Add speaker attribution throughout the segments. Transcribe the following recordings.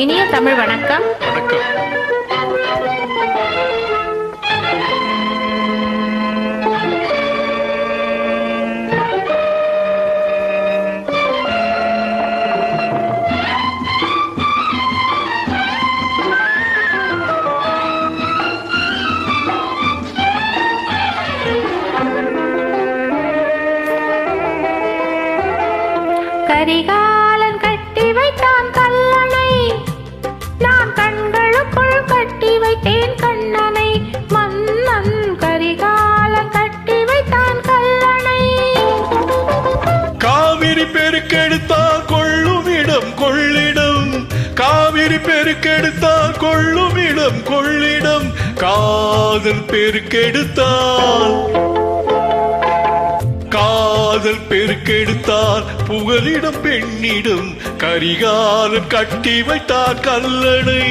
Speaker 1: இனிய தமிழ் வணக்கம். கரிகாலன் கட்டி வைத்தான் கல்லணை, நான் கண்களுக்குள் கட்டி வைத்தேன் கண்ணனை. மன்னன் கரிகாலன் கட்டி வைத்தான் கல்லணை.
Speaker 2: காவிரி பெருக்கெடுத்தால் கொள்ளும் இடம் கொள்ளிடம், காவிரி பெருக்கெடுத்தால் கொள்ளும் இடம் கொள்ளிடம், காதல் பெருக்கெடுத்தால் காதல் பெருக்கெடுத்தால் புகலிடம் பெண்ணிடம், கரிகாலன் கட்டி வைத்தார் கல்லணை.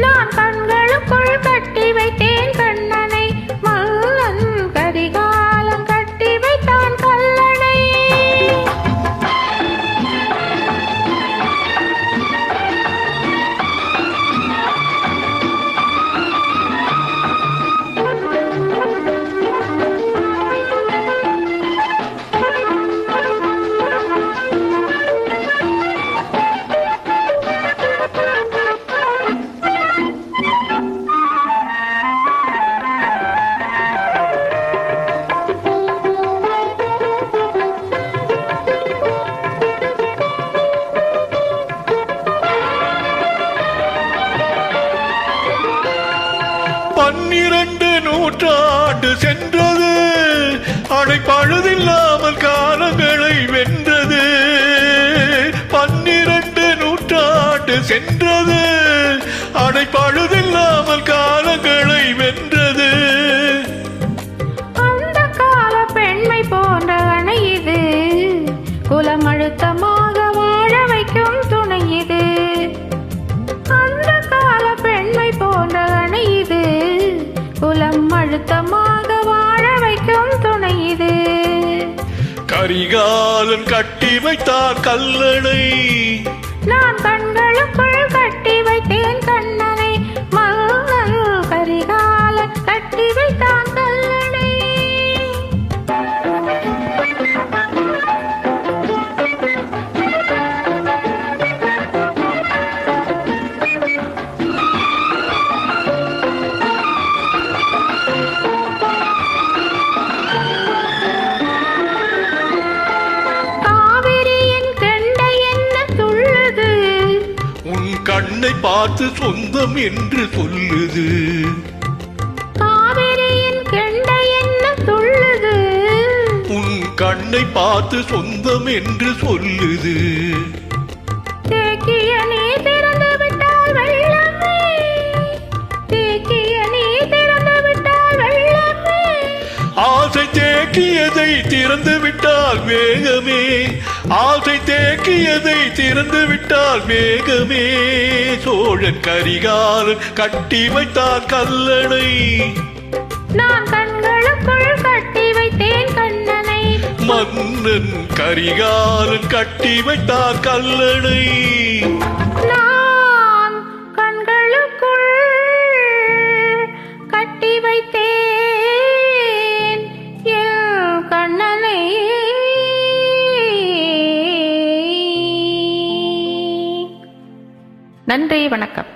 Speaker 1: நான் கண்களுக்குள் கட்டி வைத்தேன் கண்ணனை. மன்னன் கரிகாலன் கட்டி வைத்தான் கல்லணை.
Speaker 2: பன்னிரண்டு நூற்றாண்டு சென்றது, அடை பழுதில்லாமல் காலங்களை வென்றது. 12 நூற்றாண்டு சென்றது, அடை பழுதில்லாமல் காலங்களை வென்றது.
Speaker 1: அந்த கால பெண்மை போன்ற அணை இது, குலம் அழுத்தமாக வாழ வைக்கும் துணை இது. அந்த கால பெண்மை போன்ற அணை இது, குலம் அழுத்தமாக வாழ வைக்கும் துணை இது.
Speaker 2: கரிகாலன் கட்டி வைத்தார் கல்லணை.
Speaker 1: நான் கண்களுக்குள் கட்டி வைத்தேன் கண்ணனை. மன்னன் கரிகாலன் கட்டி வைத்தான் கல்லணை.
Speaker 2: கண்ணை பார்த்து சொந்தம் என்று சொல்லுது,
Speaker 1: காவிரியின் கெண்டை என்ன துள்ளுது.
Speaker 2: உன் கண்ணை பார்த்து சொந்தம் என்று சொல்லுது.
Speaker 1: தேக்கிய நீ திறந்து விட்டால் வெள்ளமே, தேக்கிய நீ திறந்து விட்டால் வெள்ளமே.
Speaker 2: ஆசை தேக்கியதை திறந்து விட்டால் வேகமே, ஆசை தேக்கியதை திறந்து விட்டால் வேகமே. சோழன் கரிகாலன் கட்டி வைத்தார் கல்லணை.
Speaker 1: நான் கண்களுக்குள் கட்டி வைத்தேன் கண்ணனை.
Speaker 2: மன்னன் கரிகாலன் கட்டி வைத்தார் கல்லணை.
Speaker 1: நான் கண்களுக்குள் கட்டி வைத்தேன் என் கண்ணனை. நன்றி, வணக்கம்.